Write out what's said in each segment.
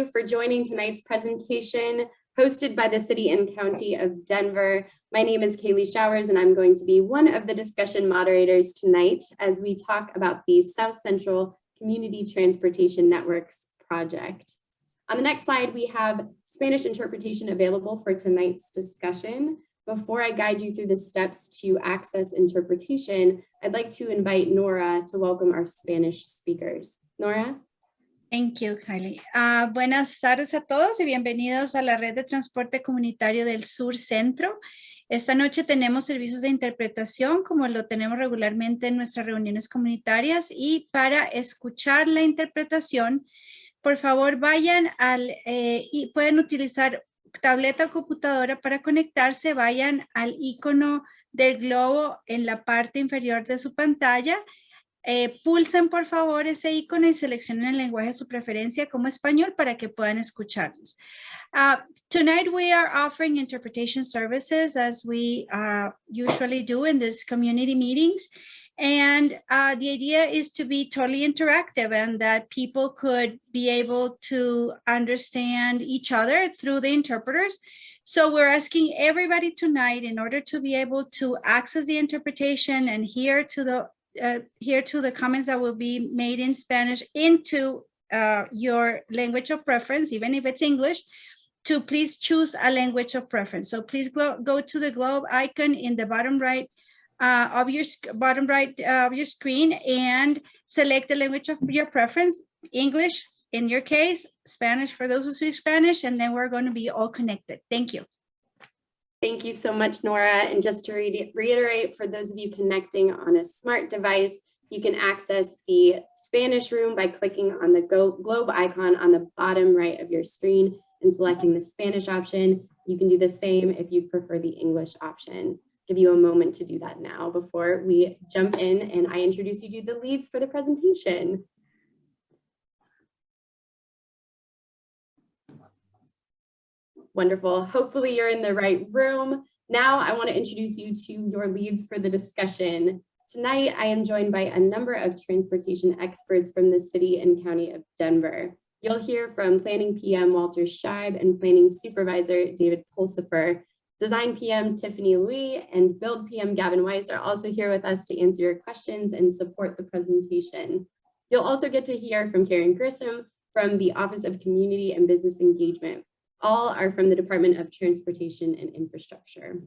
for joining tonight's presentation hosted by the City and County of Denver. My name is Kaylee Showers, and I'm going to be one of the discussion moderators tonight as we talk about the South Central Community Transportation Networks project. On the next slide, we have Spanish interpretation available for tonight's discussion. Before I guide you through the steps to access interpretation, I'd like to invite Nora to welcome our Spanish speakers. Nora? Thank you, Kylie. Buenas tardes a todos y bienvenidos a la red de transporte comunitario del Sur Centro. Esta noche tenemos servicios de interpretación como lo tenemos regularmente en nuestras reuniones comunitarias, y para escuchar la interpretación, por favor vayan y pueden utilizar tableta o computadora para conectarse. Vayan al icono del globo en la parte inferior de su pantalla. Pulsen por favor ese icono y seleccionen el lenguaje de su preferencia como español para que puedan escucharnos. Tonight we are offering interpretation services as we usually do in these community meetings. And the idea is to be totally interactive and that people could be able to understand each other through the interpreters. So we're asking everybody tonight, in order to be able to access the interpretation and hear to the comments that will be made in Spanish into your language of preference, even if it's English, to please choose a language of preference. So please go to the globe icon in the bottom right of your screen and select the language of your preference, English in your case, Spanish for those who speak Spanish, and then we're going to be all connected. Thank you. Thank you so much, Nora. And just to reiterate, for those of you connecting on a smart device, you can access the Spanish room by clicking on the globe icon on the bottom right of your screen and selecting the Spanish option. You can do the same if you prefer the English option. Give you a moment to do that now before we jump in and I introduce you to the leads for the presentation. Wonderful. Hopefully you're in the right room. Now I want to introduce you to your leads for the discussion. Tonight, I am joined by a number of transportation experts from the City and County of Denver. You'll hear from Planning PM Walter Scheib and Planning Supervisor David Pulsifer. Design PM Tiffany Louis and Build PM Gavin Weiss are also here with us to answer your questions and support the presentation. You'll also get to hear from Karen Grissom from the Office of Community and Business Engagement. All are from the Department of Transportation and Infrastructure.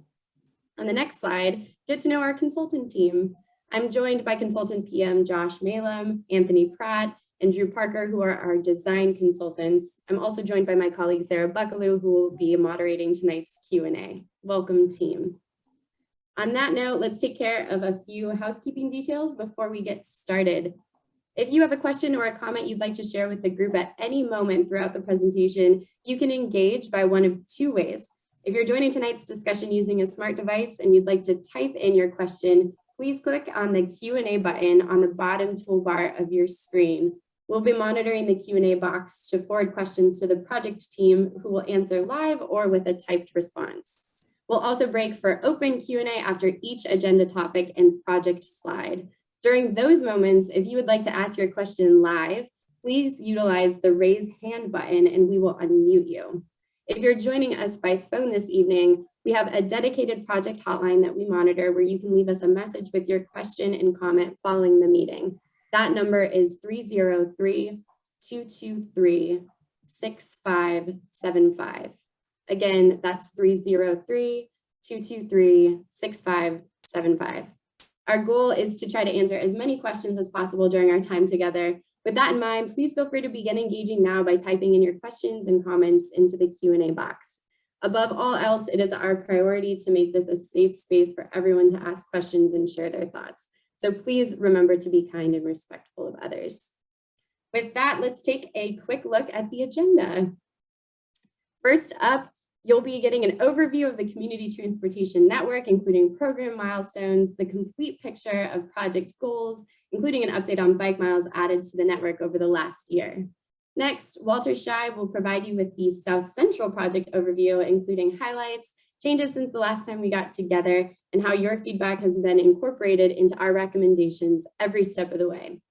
On the next slide, get to know our consultant team. I'm joined by consultant PM Josh Malem, Anthony Pratt, and Drew Parker, who are our design consultants. I'm also joined by my colleague Sarah Pkwyl, who will be moderating tonight's Q&A. Welcome, team. On that note, let's take care of a few housekeeping details before we get started. If you have a question or a comment you'd like to share with the group at any moment throughout the presentation, you can engage by one of two ways. If you're joining tonight's discussion using a smart device and you'd like to type in your question, please click on the Q&A button on the bottom toolbar of your screen. We'll be monitoring the Q&A box to forward questions to the project team, who will answer live or with a typed response. We'll also break for open Q&A after each agenda topic and project slide. During those moments, if you would like to ask your question live, please utilize the raise hand button and we will unmute you. If you're joining us by phone this evening, we have a dedicated project hotline that we monitor where you can leave us a message with your question and comment following the meeting. That number is 303-223-6575. Again, that's 303-223-6575. Our goal is to try to answer as many questions as possible during our time together. With that in mind, please feel free to begin engaging now by typing in your questions and comments into the Q&A box. Above all else, it is our priority to make this a safe space for everyone to ask questions and share their thoughts. So please remember to be kind and respectful of others. With that, let's take a quick look at the agenda. First up, you'll be getting an overview of the Community Transportation Network, including program milestones, the complete picture of project goals, including an update on bike miles added to the network over the last year. Next, Walter Scheib will provide you with the South Central project overview, including highlights, changes since the last time we got together, and how your feedback has been incorporated into our recommendations every step of the way.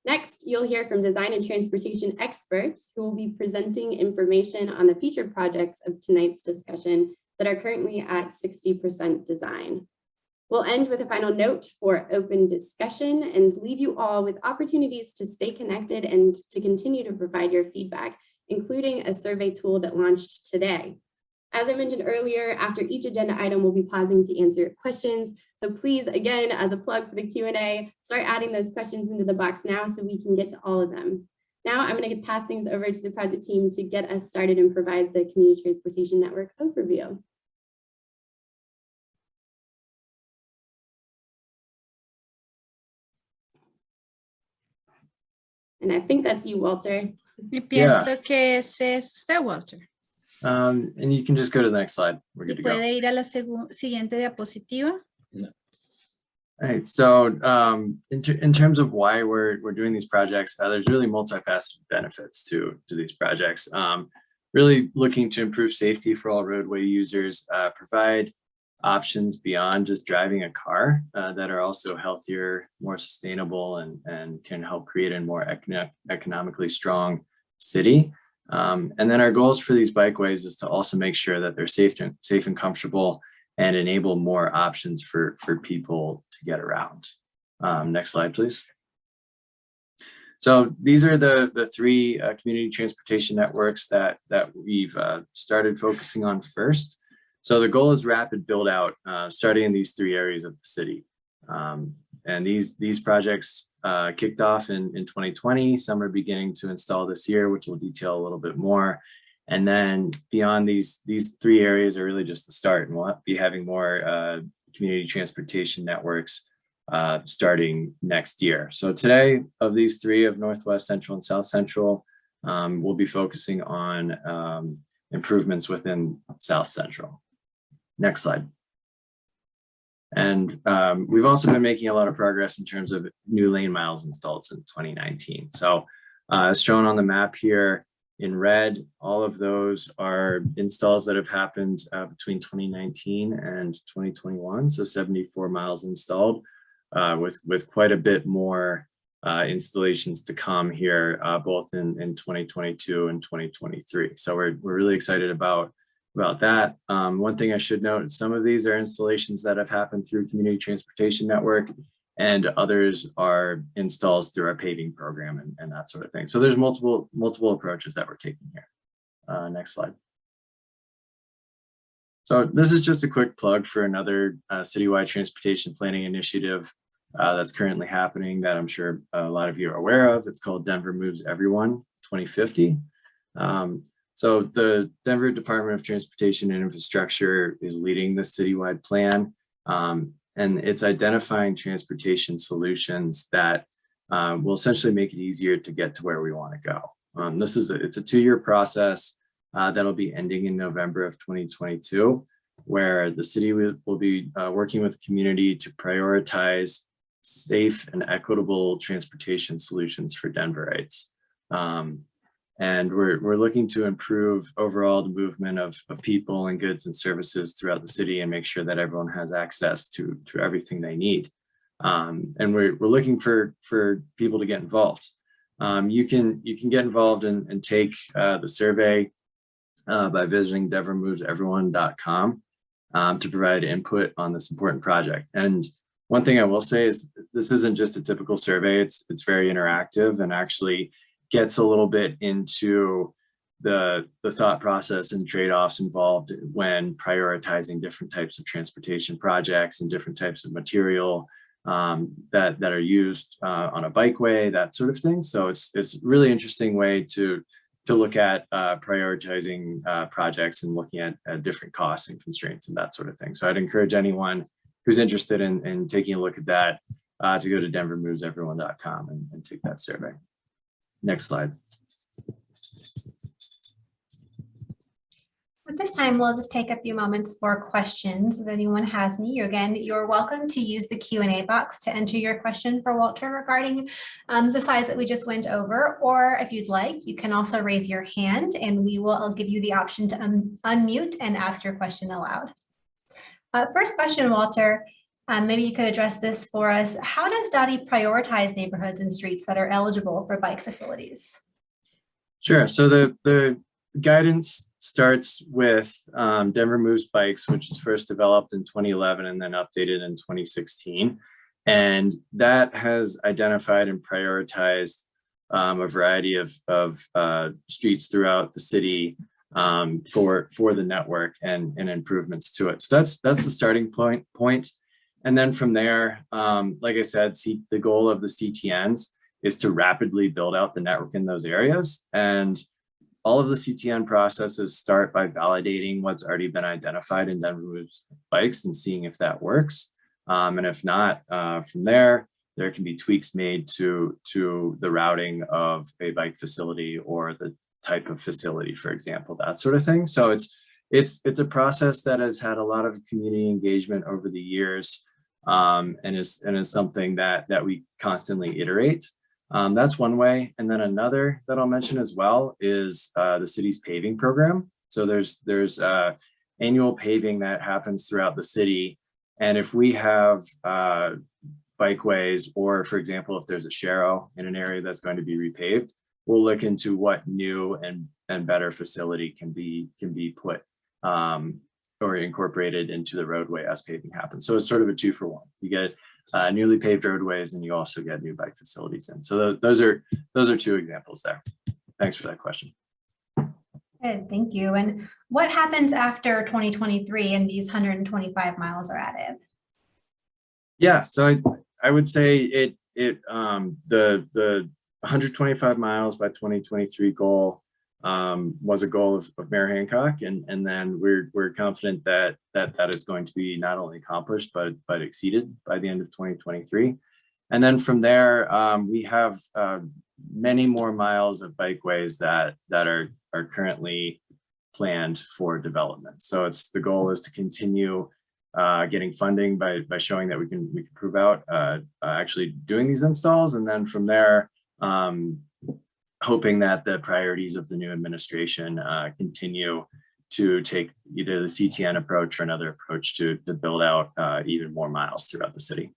Next, you'll hear from design and transportation experts who will be presenting information on the featured projects of tonight's discussion that are currently at 60% design. We'll end with a final note for open discussion and leave you all with opportunities to stay connected and to continue to provide your feedback, including a survey tool that launched today. As I mentioned earlier, after each agenda item, we'll be pausing to answer your questions. So please, again, as a plug for the Q&A, start adding those questions into the box now so we can get to all of them. Now I'm going to pass things over to the project team to get us started and provide the Community Transportation Network overview. And I think that's you, Walter. Y pienso que ese es usted, Walter. And you can just go to the next slide. We're good to go. ¿Puede ir a la siguiente diapositiva? All right, so in terms of why we're doing these projects, there's really multifaceted benefits to these projects. Really looking to improve safety for all roadway users, provide options beyond just driving a car that are also healthier, more sustainable, and can help create a more economically strong city. And then our goals for these bikeways is to also make sure that they're safe and comfortable and enable more options for people to get around. Next slide, please. So these are the three community transportation networks that we've started focusing on first. So the goal is rapid build out, starting in these three areas of the city. And these projects kicked off in 2020. Some are beginning to install this year, which we'll detail a little bit more. And then beyond these three areas are really just the start, and we'll be having more community transportation networks starting next year. So today, of these three, of Northwest Central and South Central, we'll be focusing on improvements within South Central. Next slide. And we've also been making a lot of progress in terms of new lane miles installed since 2019. So as shown on the map here in red, all of those are installs that have happened between 2019 and 2021. So 74 miles installed with quite a bit more installations to come here, both in 2022 and 2023. So we're really excited about that. One thing I should note, some of these are installations that have happened through Community Transportation Network, and others are installs through our paving program and that sort of thing. So there's multiple approaches that we're taking here. Next slide. So this is just a quick plug for another citywide transportation planning initiative that's currently happening that I'm sure a lot of you are aware of. It's called Denver Moves Everyone 2050. So the Denver Department of Transportation and Infrastructure is leading this citywide plan, and it's identifying transportation solutions that will essentially make it easier to get to where we want to go. It's a 2-year process that'll be ending in November of 2022, where the city will be working with the community to prioritize safe and equitable transportation solutions for Denverites. And we're looking to improve overall the movement of people and goods and services throughout the city and make sure that everyone has access to everything they need. And we're looking for people to get involved. You can get involved and take the survey by visiting denvermoveseveryone.com to provide input on this important project. And one thing I will say is this isn't just a typical survey. It's very interactive and actually gets a little bit into the thought process and trade-offs involved when prioritizing different types of transportation projects and different types of material that are used on a bikeway, that sort of thing. So it's a really interesting way to look at prioritizing projects and looking at different costs and constraints and that sort of thing. So I'd encourage anyone who's interested in taking a look at that to go to denvermoveseveryone.com and take that survey. Next slide. At this time, we'll just take a few moments for questions. If anyone has any, again, you're welcome to use the Q&A box to enter your question for Walter regarding the slides that we just went over. Or if you'd like, you can also raise your hand and I'll give you the option to unmute and ask your question aloud. First question, Walter. Maybe you could address this for us. How does DOTI prioritize neighborhoods and streets that are eligible for bike facilities? Sure. So the guidance starts with Denver Moves Bikes, which was first developed in 2011 and then updated in 2016. And that has identified and prioritized a variety of streets throughout the city for the network and improvements to it. So that's the starting point. And then from there, like I said, the goal of the CTNs is to rapidly build out the network in those areas. And all of the CTN processes start by validating what's already been identified in Denver Moves Bikes and seeing if that works. And if not, from there can be tweaks made to the routing of a bike facility or the type of facility, for example, that sort of thing. So it's a process that has had a lot of community engagement over the years, and is something that we constantly iterate. That's one way. And then another that I'll mention as well is the city's paving program. So there's annual paving that happens throughout the city. And if we have bikeways, or for example, if there's a sharrow in an area that's going to be repaved, we'll look into what new and better facility can be put or incorporated into the roadway as paving happens. So it's sort of a 2-for-1. You get newly paved roadways, and you also get new bike facilities in. So those are 2 examples there. Thanks for that question. Good, thank you. And what happens after 2023 and these 125 miles are added? Yeah, so I would say the 125 miles by 2023 goal was a goal of Mayor Hancock, and then we're confident that is going to be not only accomplished but exceeded by the end of 2023. And then from there, we have many more miles of bikeways that are currently planned for development. So the goal is to continue getting funding by showing that we can prove out actually doing these installs, and then from there, hoping that the priorities of the new administration continue to take either the CTN approach or another approach to build out even more miles throughout the city.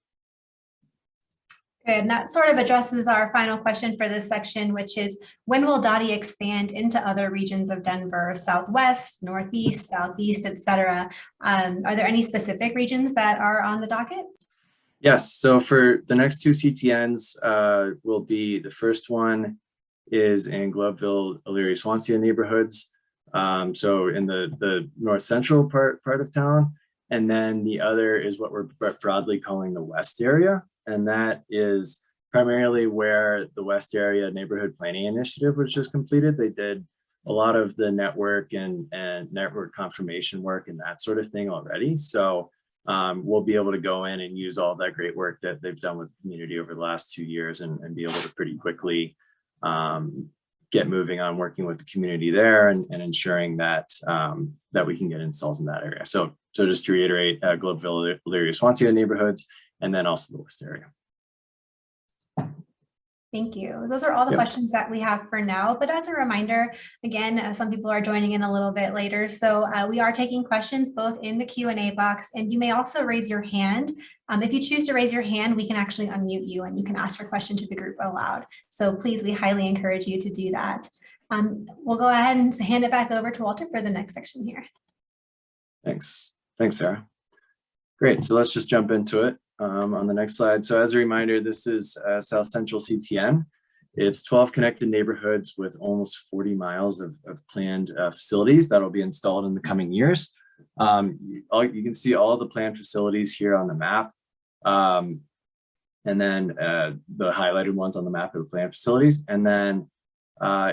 Good, and that sort of addresses our final question for this section, which is, when will DOTI expand into other regions of Denver, Southwest, Northeast, Southeast, et cetera? Are there any specific regions that are on the docket? Yes, so for the next 2 CTNs will be, the first one is in Gloveville, Elyria, Swansea neighborhoods. So in the north central part of town. And then the other is what we're broadly calling the West area. And that is primarily where the West Area Neighborhood Planning Initiative was just completed. They did a lot of the network and network confirmation work and that sort of thing already. So we'll be able to go in and use all that great work that they've done with the community over the last 2 years and be able to pretty quickly get moving on working with the community there and ensuring that that we can get installs in that area. So just to reiterate, Gloveville, Elyria, Swansea neighborhoods, and then also the West area. Thank you. Those are all the questions that we have for now. But as a reminder, again, some people are joining in a little bit later. So we are taking questions both in the Q&A box, and you may also raise your hand. If you choose to raise your hand, we can actually unmute you and you can ask your question to the group aloud. So please, we highly encourage you to do that. We'll go ahead and hand it back over to Walter for the next section here. Thanks, Sarah. Great, so let's just jump into it. On the next slide. So as a reminder, this is South Central CTN. It's 12 connected neighborhoods with almost 40 miles of planned facilities that will be installed in the coming years. You can see all the planned facilities here on the map. And then the highlighted ones on the map are the planned facilities. And then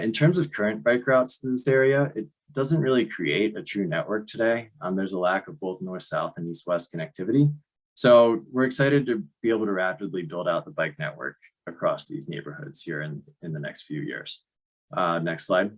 in terms of current bike routes to this area, it doesn't really create a true network today. There's a lack of both north-south and east-west connectivity. So we're excited to be able to rapidly build out the bike network across these neighborhoods here in the next few years. Next slide.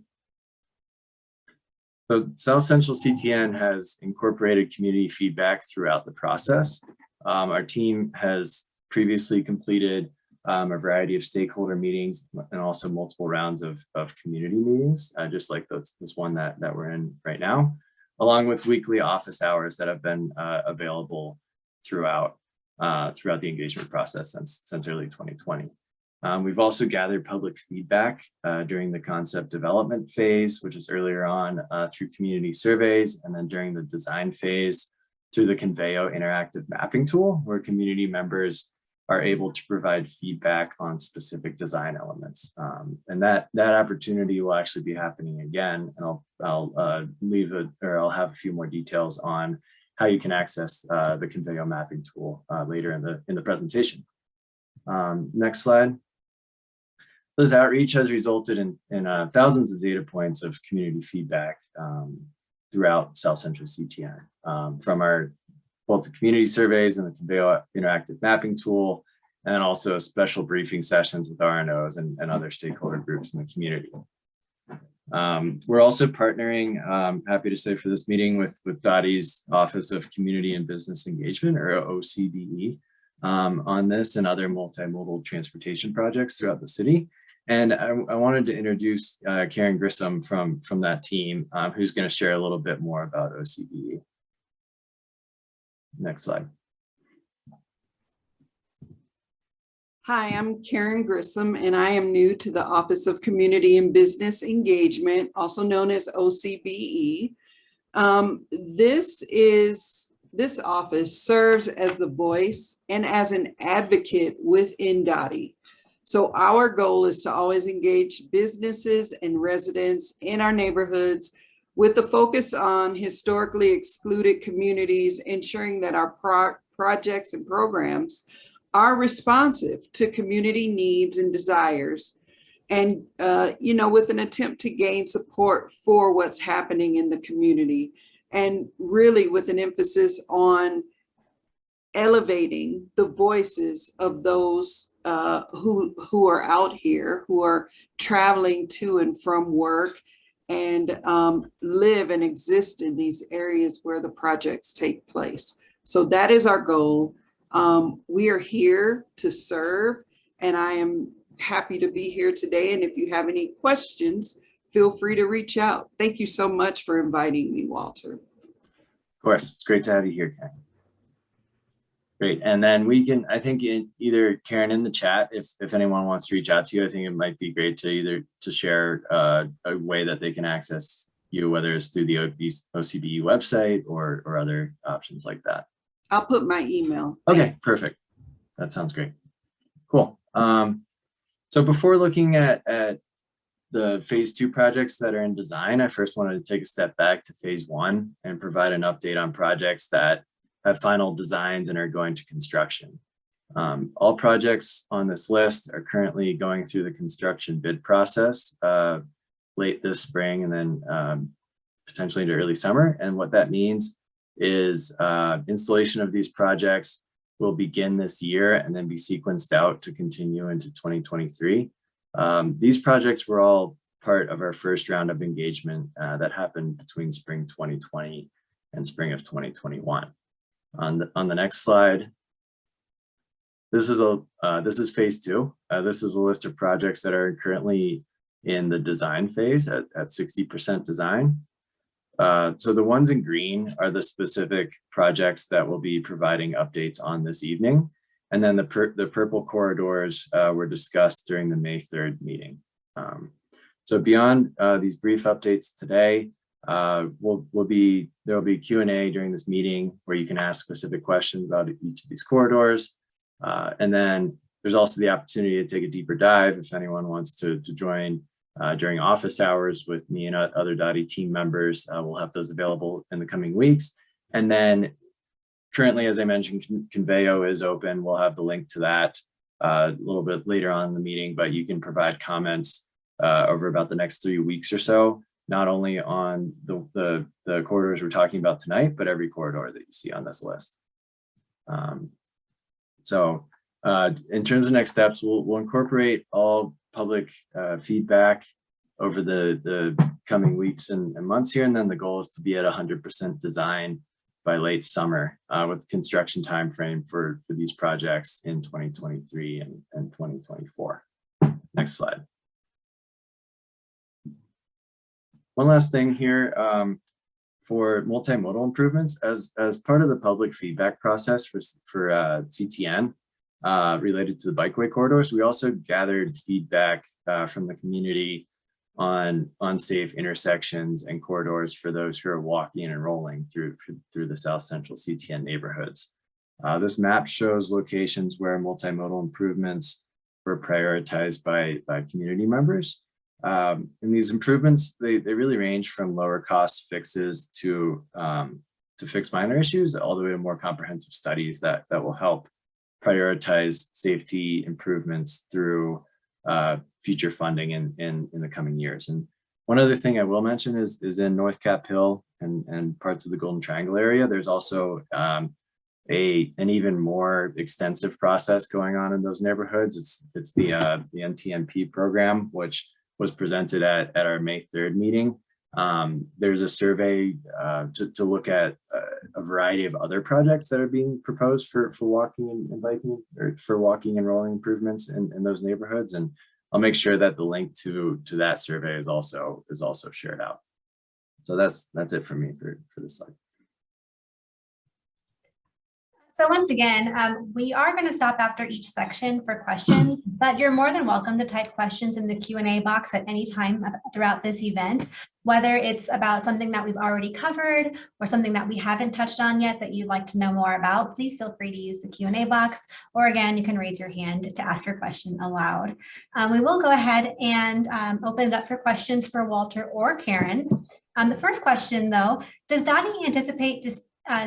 So South Central CTN has incorporated community feedback throughout the process. Our team has previously completed a variety of stakeholder meetings and also multiple rounds of community meetings, just like this one that we're in right now, along with weekly office hours that have been available throughout. throughout the engagement process since early 2020. We've also gathered public feedback during the concept development phase, which is earlier on through community surveys, and then during the design phase through the Pkwyl interactive mapping tool, where community members are able to provide feedback on specific design elements. And that opportunity will actually be happening again. And I'll have a few more details on how you can access the Pkwyl mapping tool later in the presentation. Next slide. This outreach has resulted in thousands of data points of community feedback throughout South Central CTN, from both the community surveys and the Pkwyl interactive mapping tool, and also special briefing sessions with RNOs and other stakeholder groups in the community. We're also partnering, happy to say, for this meeting with Dottie's Office of Community and Business Engagement, or OCBE, on this and other multimodal transportation projects throughout the city. And I wanted to introduce Karen Grissom from that team, who's going to share a little bit more about OCBE. Next slide. Hi, I'm Karen Grissom, and I am new to the Office of Community and Business Engagement, also known as OCBE. This office serves as the voice and as an advocate within Dottie. So our goal is to always engage businesses and residents in our neighborhoods with the focus on historically excluded communities, ensuring that our projects and programs are responsive to community needs and desires, and with an attempt to gain support for what's happening in the community, and really with an emphasis on elevating the voices of those who are out here, who are traveling to and from work, and live and exist in these areas where the projects take place. So that is our goal. We are here to serve, and I am happy to be here today. And if you have any questions, feel free to reach out. Thank you so much for inviting me, Walter. Of course, it's great to have you here, Karen. Great, and then we can, I think, either Karen in the chat, if anyone wants to reach out to you, I think it might be great to share a way that they can access you, whether it's through the OCBE website or other options like that. I'll put my email. Okay, perfect. That sounds great. Cool. So before looking at the phase 2 projects that are in design, I first wanted to take a step back to phase 1 and provide an update on projects that have final designs and are going to construction. All projects on this list are currently going through the construction bid process late this spring and then potentially into early summer. And what that means is installation of these projects will begin this year and then be sequenced out to continue into 2023. These projects were all part of our first round of engagement that happened between spring 2020 and spring of 2021. On the next slide, this is phase 2. This is a list of projects that are currently in the design phase at 60% design. So the ones in green are the specific projects that will be providing updates on this evening. And then the purple corridors were discussed during the May 3rd meeting. So beyond these brief updates today, there will be Q&A during this meeting where you can ask specific questions about each of these corridors. And then there's also the opportunity to take a deeper dive if anyone wants to join during office hours with me and other Dottie team members. We'll have those available in the coming weeks. And then currently, as I mentioned, Pkwyl is open. We'll have the link to that a little bit later on in the meeting, but you can provide comments over about the next 3 weeks or so, not only on the corridors we're talking about tonight, but every corridor that you see on this list. So in terms of next steps, we'll incorporate all public feedback over the coming weeks and months here. And then the goal is to be at 100% design by late summer with construction time frame for these projects in 2023 and 2024. Next slide. One last thing here. for multimodal improvements, as part of the public feedback process for CTN related to the bikeway corridors, we also gathered feedback from the community on unsafe intersections and corridors for those who are walking and rolling through the South Central CTN neighborhoods. This map shows locations where multimodal improvements were prioritized by community members. And these improvements, they really range from lower cost fixes to fix minor issues, all the way to more comprehensive studies that will help prioritize safety improvements through future funding in the coming years. And one other thing I will mention is in North Cap Hill and parts of the Golden Triangle area, there's also an even more extensive process going on in those neighborhoods. It's the NTMP program, which was presented at our May 3rd meeting. There's a survey to look at a variety of other projects that are being proposed for walking and biking, or for walking and rolling improvements in those neighborhoods. And I'll make sure that the link to that survey is also shared out. So that's it for me for this slide. So once again, we are going to stop after each section for questions, but you're more than welcome to type questions in the Q&A box at any time throughout this event, whether it's about something that we've already covered or something that we haven't touched on yet that you'd like to know more about. Please feel free to use the Q&A box, or again, you can raise your hand to ask your question aloud. We will go ahead and open it up for questions for Walter or Karen. The first question, though, does Dottie anticipate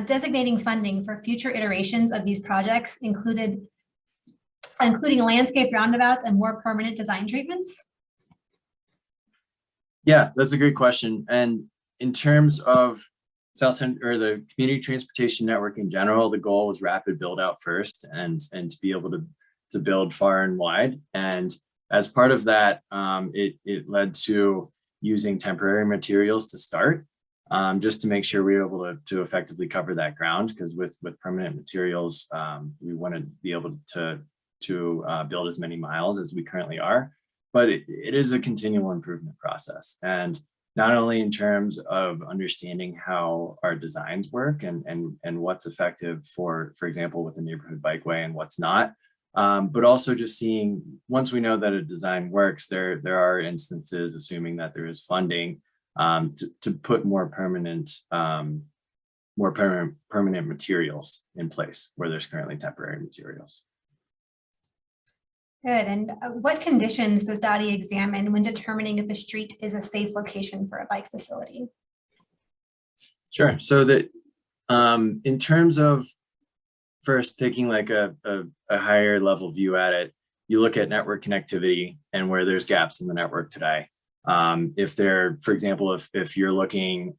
designating funding for future iterations of these projects, including landscape roundabouts and more permanent design treatments? Yeah, that's a great question. And in terms of South Central, or the community transportation network in general, the goal was rapid build out first, and to be able to build far and wide. And as part of that, it led to using temporary materials to start. Just to make sure we were able to effectively cover that ground, because with permanent materials, we want to be able to build as many miles as we currently are. But it is a continual improvement process, and not only in terms of understanding how our designs work and what's effective for example, with the neighborhood bikeway and what's not, but also just seeing, once we know that a design works, there are instances, assuming that there is funding, to put more permanent materials in place where there's currently temporary materials. Good. And what conditions does Dottie examine when determining if a street is a safe location for a bike facility? Sure. So that in terms of first taking like a higher level view at it, you look at network connectivity and where there's gaps in the network today. If they're, for example, if you're looking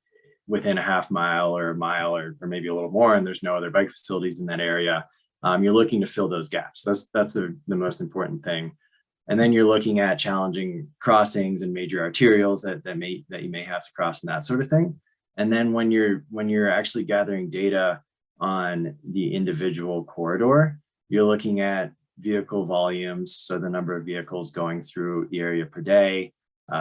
within a half mile or a mile or maybe a little more, and there's no other bike facilities in that area, you're looking to fill those gaps. That's the most important thing. And then you're looking at challenging crossings and major arterials that you may have to cross and that sort of thing. And then when you're actually gathering data on the individual corridor, you're looking at vehicle volumes, so the number of vehicles going through the area per day,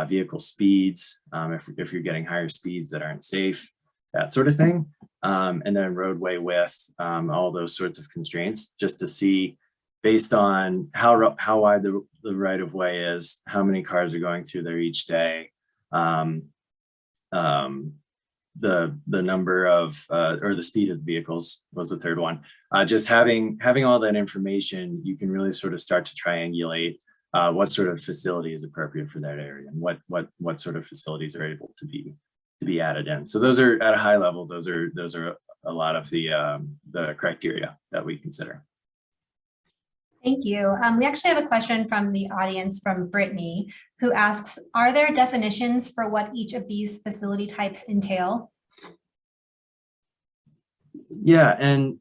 vehicle speeds, if you're getting higher speeds that aren't safe, that sort of thing. And then roadway width, all those sorts of constraints, just to see, based on how wide the right of way is, how many cars are going through there each day, the number of, or the speed of the vehicles was the third one. Just having all that information, you can really sort of start to triangulate what sort of facility is appropriate for that area, and what sort of facilities are able to be added in. So those are, at a high level, those are a lot of the criteria that we consider. Thank you. We actually have a question from the audience from Brittany, who asks, are there definitions for what each of these facility types entail? Yeah, and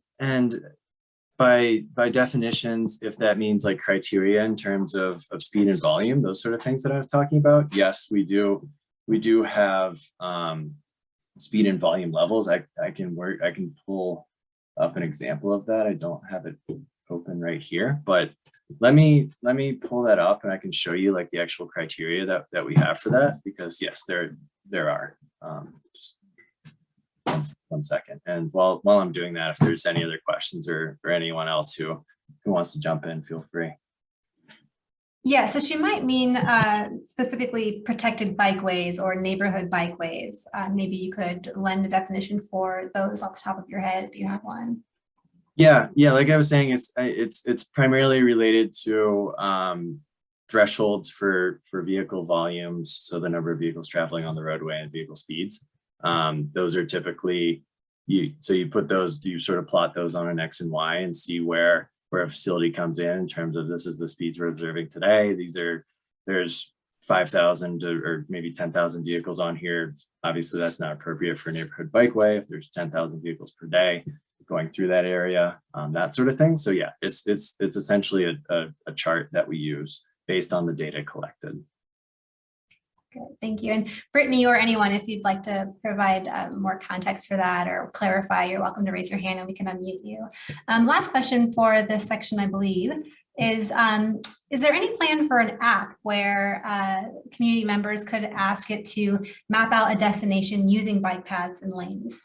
by definitions, if that means like criteria in terms of speed and volume, those sort of things that I was talking about, yes, we do have speed and volume levels. I can pull up an example of that. I don't have it open right here, but let me pull that up and I can show you like the actual criteria that we have for that, because yes, there are. Just one second. And while I'm doing that, if there's any other questions or anyone else who wants to jump in, feel free. Yeah, so she might mean specifically protected bikeways or neighborhood bikeways. Maybe you could lend a definition for those off the top of your head if you have one. Yeah, like I was saying, it's primarily related to thresholds for vehicle volumes, so the number of vehicles traveling on the roadway and vehicle speeds. Those are typically you put those, you sort of plot those on an X and Y and see where a facility comes in terms of this is the speeds we're observing today. There's 5,000 or maybe 10,000 vehicles on here. Obviously, that's not appropriate for a neighborhood bikeway if there's 10,000 vehicles per day going through that area, that sort of thing. So yeah, it's essentially a chart that we use based on the data collected. Good, thank you. And Brittany or anyone, if you'd like to provide more context for that or clarify, you're welcome to raise your hand and we can unmute you. Last question for this section, I believe, is there any plan for an app where community members could ask it to map out a destination using bike paths and lanes?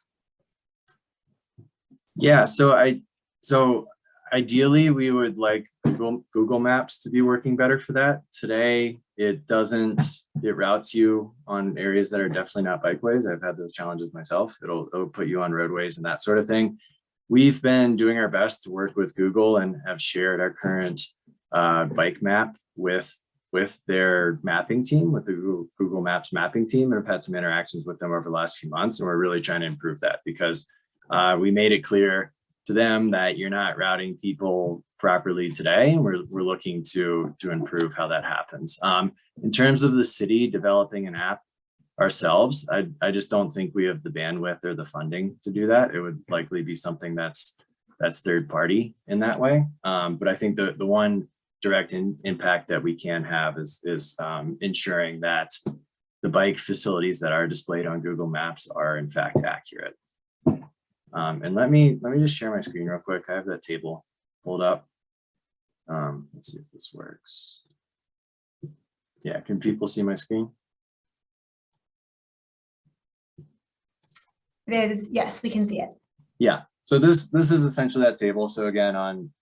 Yeah, so ideally we would like Google Maps to be working better for that. Today, it routes you on areas that are definitely not bikeways. I've had those challenges myself. It'll put you on roadways and that sort of thing. We've been doing our best to work with Google and have shared our current bike map with their mapping team, with the Google Maps mapping team, and have had some interactions with them over the last few months. And we're really trying to improve that because we made it clear to them that you're not routing people properly today, and we're looking to improve how that happens. In terms of the city developing an app ourselves, I just don't think we have the bandwidth or the funding to do that. It would likely be something that's third party in that way. But I think the one direct impact that we can have is ensuring that the bike facilities that are displayed on Google Maps are in fact accurate. And let me just share my screen real quick. I have that table pulled up. Let's see if this works. Yeah, can people see my screen? It is, yes, we can see it. Yeah, so this is essentially that table. So again, on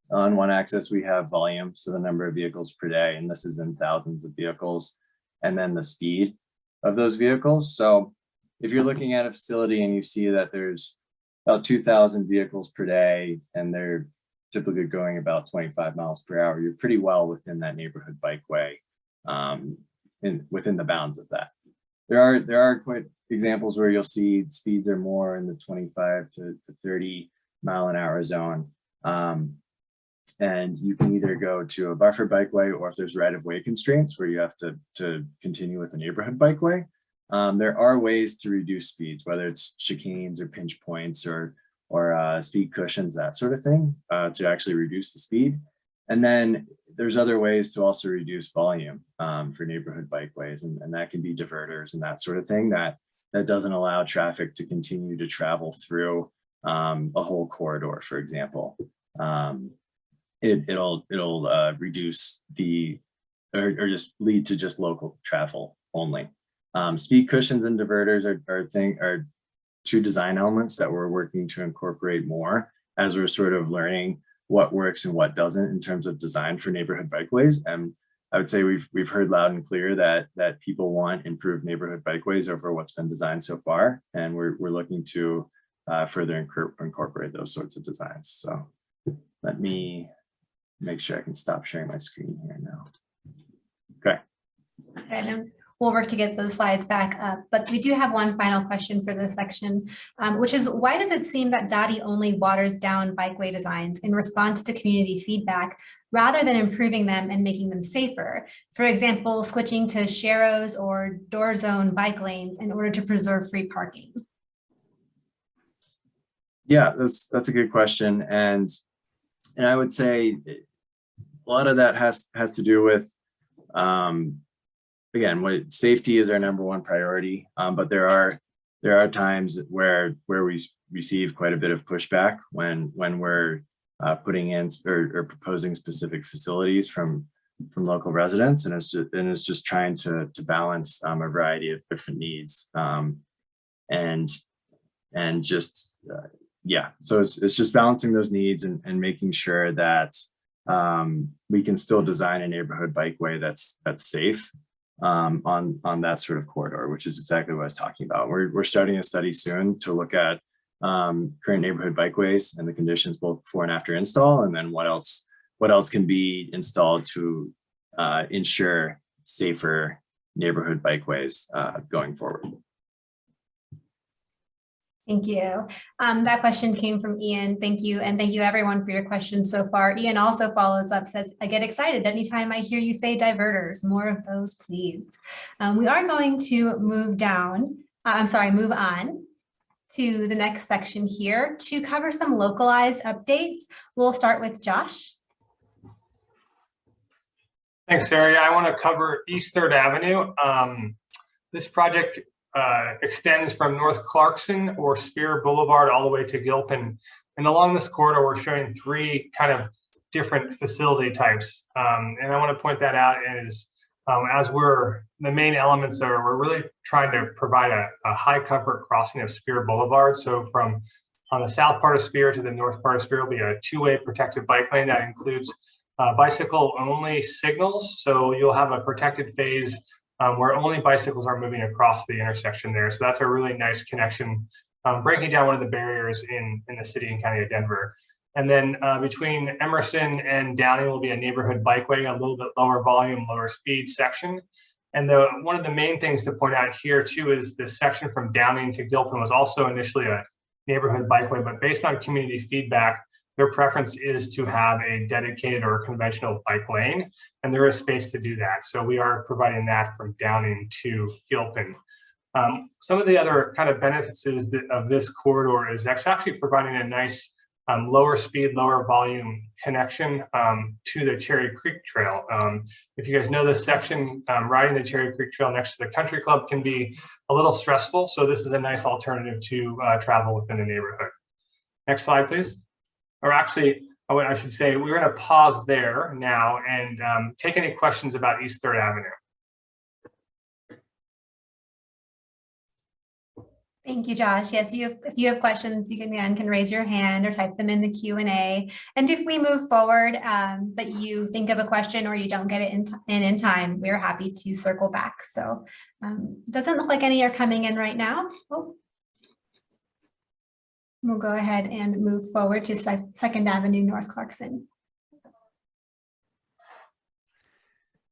one axis, we have volume, so the number of vehicles per day, and this is in thousands of vehicles, and then the speed of those vehicles. So if you're looking at a facility and you see that there's about 2,000 vehicles per day, and they're typically going about 25 miles per hour, you're pretty well within that neighborhood bikeway, within the bounds of that. There are quite examples where you'll see speeds are more in the 25 to 30 mile an hour zone. And you can either go to a buffer bikeway, or if there's right-of-way constraints where you have to continue with a neighborhood bikeway. There are ways to reduce speeds, whether it's chicanes or pinch points or speed cushions, that sort of thing, to actually reduce the speed. And then there's other ways to also reduce volume for neighborhood bikeways, and that can be diverters and that sort of thing that doesn't allow traffic to continue to travel through a whole corridor, for example. It'll reduce or just lead to just local travel only. Speed cushions and diverters are two design elements that we're working to incorporate more as we're sort of learning what works and what doesn't in terms of design for neighborhood bikeways. And I would say we've heard loud and clear that people want improved neighborhood bikeways over what's been designed so far, and we're looking to further incorporate those sorts of designs. So let me make sure I can stop sharing my screen here now. Okay. And we'll work to get those slides back up, but we do have one final question for this section, which is, why does it seem that Dottie only waters down bikeway designs in response to community feedback rather than improving them and making them safer? For example, switching to sharrows or door zone bike lanes in order to preserve free parking. Yeah, that's a good question. And I would say a lot of that has to do with, again, safety is our #1 priority, but there are times where we receive quite a bit of pushback when we're putting in or proposing specific facilities from local residents, and it's just trying to balance a variety of different needs. And and just, yeah, so it's just balancing those needs and making sure that we can still design a neighborhood bikeway that's safe on that sort of corridor, which is exactly what I was talking about. We're starting a study soon to look at current neighborhood bikeways and the conditions both before and after install, and then what else can be installed to ensure safer neighborhood bikeways going forward. Thank you. That question came from Ian. Thank you. And thank you everyone for your questions so far. Ian also follows up, says, I get excited anytime I hear you say diverters. More of those, please. We are going to move on to the next section here to cover some localized updates. We'll start with Josh. Thanks, Sarah. I want to cover East 3rd Avenue. This project extends from North Clarkson or Spear Boulevard all the way to Gilpin. And along this corridor, we're showing 3 kind of different facility types. And I want to point that out as the main elements are, we're really trying to provide a high comfort crossing of Spear Boulevard. So from on the south part of Spear to the north part of Spear will be a 2-way protected bike lane that includes bicycle only signals. So you'll have a protected phase where only bicycles are moving across the intersection there. So that's a really nice connection, breaking down one of the barriers in the city and county of Denver. And then between Emerson and Downing will be a neighborhood bikeway, a little bit lower volume, lower speed section. And one of the main things to point out here too is this section from Downing to Gilpin was also initially a neighborhood bikeway, but based on community feedback, their preference is to have a dedicated or conventional bike lane, and there is space to do that. So we are providing that from Downing to Gilpin. Some of the other kind of benefits of this corridor is actually providing a nice lower speed, lower volume connection to the Cherry Creek Trail. If you guys know this section, riding the Cherry Creek Trail next to the country club can be a little stressful. So this is a nice alternative to travel within the neighborhood. Next slide, please. Or actually, I should say, we're going to pause there now and take any questions about East 3rd Avenue. Thank you, Josh. Yes, if you have questions, you can raise your hand or type them in the Q&A. And if we move forward, but you think of a question or you don't get it in time, we're happy to circle back. So it doesn't look like any are coming in right now. Oh. We'll go ahead and move forward to 2nd Avenue, North Clarkson.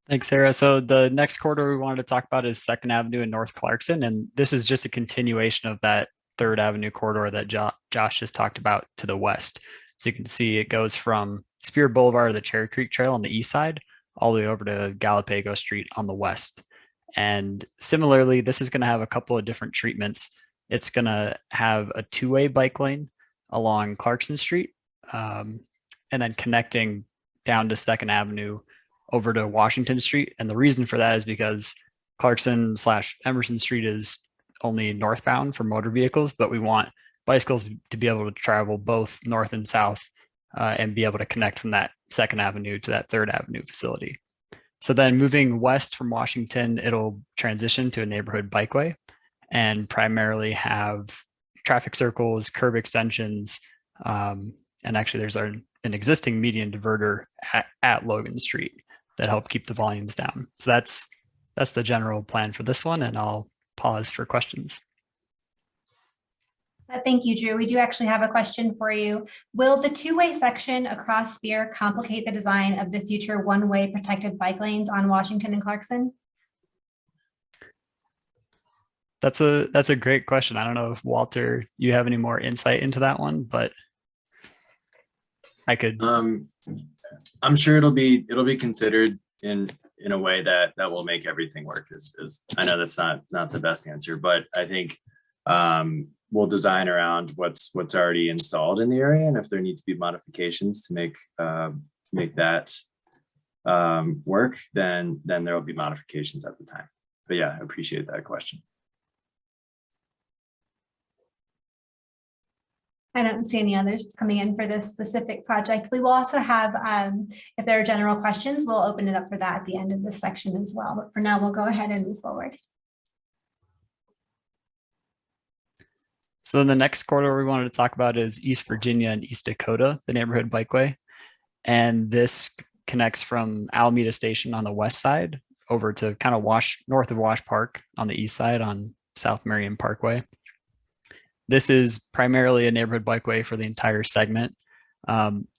Thanks, Sarah. So the next corridor we wanted to talk about is 2nd Avenue and North Clarkson. And this is just a continuation of that 3rd Avenue corridor that Josh just talked about to the west. So you can see it goes from Spear Boulevard, the Cherry Creek Trail on the east side, all the way over to Galapago Street on the west. And similarly, this is going to have a couple of different treatments. It's going to have a 2-way bike lane along Clarkson Street, and then connecting down to 2nd Avenue over to Washington Street. And the reason for that is because Clarkson/Emerson Street is only northbound for motor vehicles, but we want bicycles to be able to travel both north and south and be able to connect from that 2nd Avenue to that 3rd Avenue facility. So then moving west from Washington, it'll transition to a neighborhood bikeway and primarily have traffic circles, curb extensions, and actually there's an existing median diverter at Logan Street that help keep the volumes down. So that's the general plan for this one, and I'll pause for questions. Thank you, Drew. We do actually have a question for you. Will the 2-way section across Spear complicate the design of the future 1-way protected bike lanes on Washington and Clarkson? That's a great question. I don't know if Walter, you have any more insight into that one, but I could. I'm sure it'll be considered in a way that will make everything work. Is I know that's not the best answer, but I think we'll design around what's already installed in the area, and if there need to be modifications to make that work, then there will be modifications at the time. But yeah, I appreciate that question. I don't see any others coming in for this specific project. We will also have, if there are general questions, we'll open it up for that at the end of this section as well. But for now, we'll go ahead and move forward. So then the next corridor we wanted to talk about is East Virginia and East Dakota, the neighborhood bikeway. And this connects from Alameda Station on the west side over to kind of north of Wash Park on the east side on South Marion Parkway. This is primarily a neighborhood bikeway for the entire segment.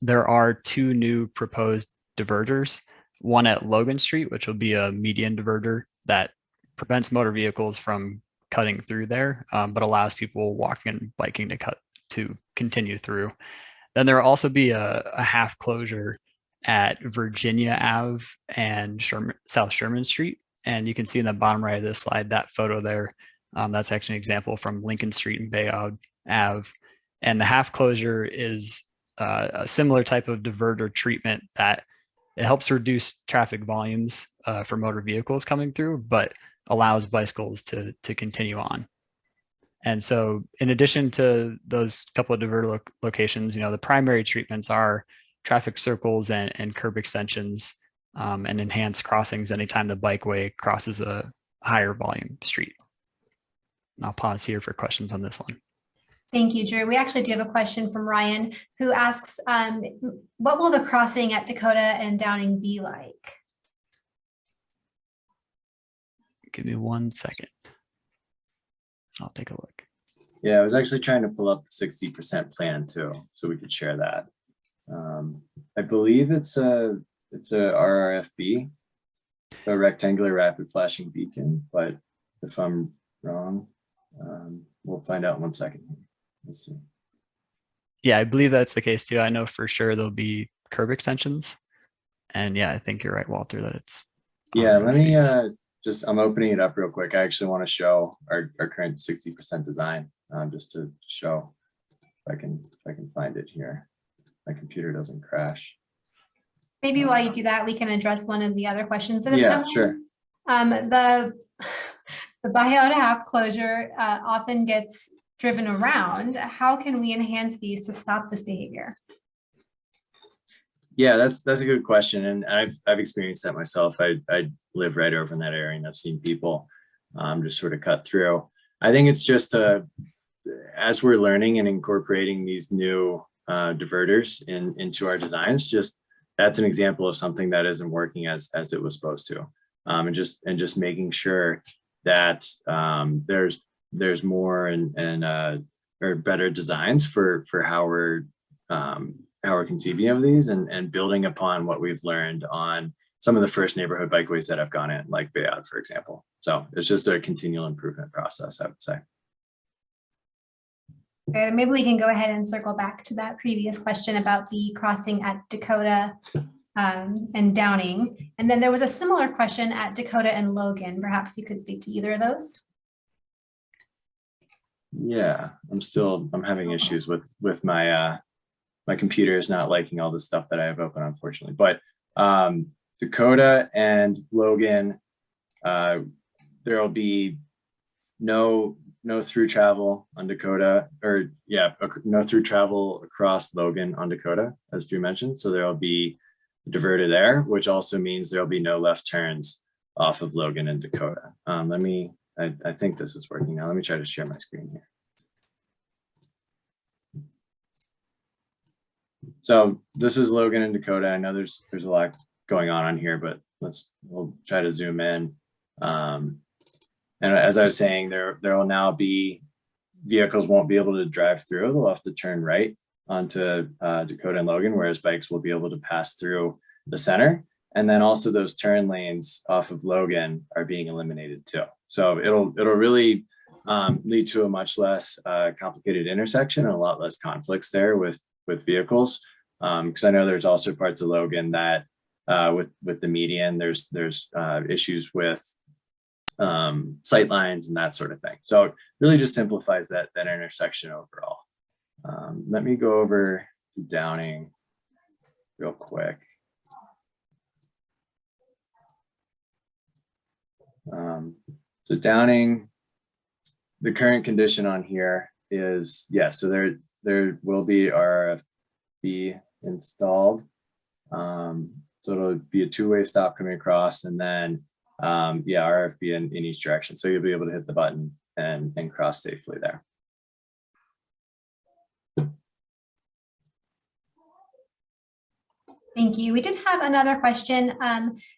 There are 2 new proposed diverters, one at Logan Street, which will be a median diverter that prevents motor vehicles from cutting through there, but allows people walking and biking to continue through. Then there will also be a half closure at Virginia Ave and South Sherman Street. And you can see in the bottom right of this slide, that photo there, that's actually an example from Lincoln Street and Bay Ave. And the half closure is a similar type of diverter treatment that it helps reduce traffic volumes for motor vehicles coming through, but allows bicycles to continue on. And so in addition to those couple of diverter locations, the primary treatments are traffic circles and curb extensions and enhanced crossings anytime the bikeway crosses a higher volume street. I'll pause here for questions on this one. Thank you, Drew. We actually do have a question from Ryan who asks, what will the crossing at Dakota and Downing be like? Give me 1 second. I'll take a look. Yeah, I was actually trying to pull up the 60% plan too, so we could share that. I believe it's a RRFB, a rectangular rapid flashing beacon, but if I'm wrong, we'll find out in 1 second. Let's see. Yeah, I believe that's the case too. I know for sure there'll be curb extensions. And yeah, I think you're right, Walter, that it's. Yeah, let me I'm opening it up real quick. I actually want to show our current 60% design, just to show if I can find it here. My computer doesn't crash. Maybe while you do that, we can address one of the other questions that have Yeah, come in. sure. The buyout half closure often gets driven around. How can we enhance these to stop this behavior? Yeah, that's a good question, and I've experienced that myself. I live right over in that area, and I've seen people just sort of cut through. I think it's just as we're learning and incorporating these new diverters into our designs, just that's an example of something that isn't working as it was supposed to, and just making sure that there's more and or better designs for how we're conceiving of these and building upon what we've learned on some of the first neighborhood bikeways that have gone in, like Bay Ave, for example. So it's just a continual improvement process, I would say. Good. Maybe we can go ahead and circle back to that previous question about the crossing at Dakota and Downing. And then there was a similar question at Dakota and Logan. Perhaps you could speak to either of those. Yeah, I'm having issues with my my computer is not liking all the stuff that I have open, unfortunately. But Dakota and Logan, there will be no through travel on Dakota, or yeah, no through travel across Logan on Dakota, as Drew mentioned. So there will be a diverter there, which also means there will be no left turns off of Logan and Dakota. I think this is working now. Let me try to share my screen here. So this is Logan and Dakota. I know there's a lot going on here, but we'll try to zoom in. And as I was saying, there will now be vehicles won't be able to drive through. They'll have to turn right onto Dakota and Logan, whereas bikes will be able to pass through the center. And then also those turn lanes off of Logan are being eliminated too. So it'll really lead to a much less complicated intersection and a lot less conflicts there with vehicles. Because I know there's also parts of Logan that with the median, there's issues with sight lines and that sort of thing. So it really just simplifies that intersection overall. Let me go over to Downing real quick. So Downing, the current condition on here is, yeah, so there will be RFB installed. So it'll be a two-way stop coming across, and then yeah, RFB in each direction. So you'll be able to hit the button and cross safely there. Thank you. We did have another question.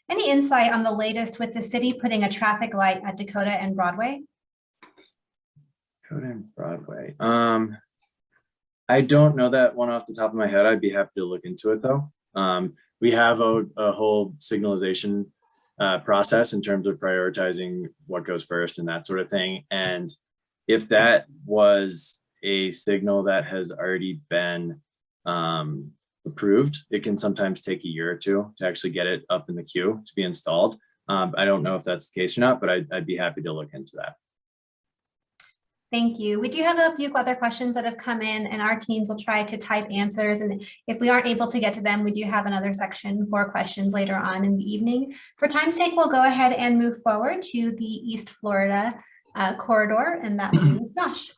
Any insight on the latest with the city putting a traffic light at Dakota and Broadway? Dakota and Broadway. I don't know that one off the top of my head. I'd be happy to look into it though. We have a whole signalization process in terms of prioritizing what goes first and that sort of thing. And if that was a signal that has already been approved, it can sometimes take a year or two to actually get it up in the queue to be installed. I don't know if that's the case or not, but I'd be happy to look into that. Thank you. We do have a few other questions that have come in, and our teams will try to type answers. And if we aren't able to get to them, we do have another section for questions later on in the evening. For time's sake, we'll go ahead and move forward to the East Florida corridor, and that will be Josh.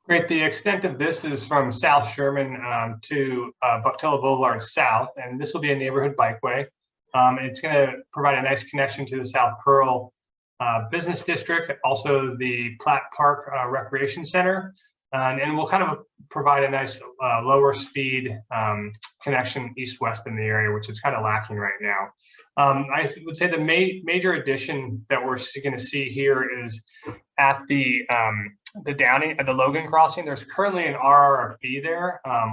Great. The extent of this is from South Sherman to Pkwyl Boulevard South, and this will be a neighborhood bikeway. It's going to provide a nice connection to the South Pearl Business District, also the Platt Park Recreation Center, and we'll kind of provide a nice lower speed connection east-west in the area, which is kind of lacking right now. I would say the major addition that we're going to see here is at the Downey at the Logan crossing. There's currently an RRFB there, a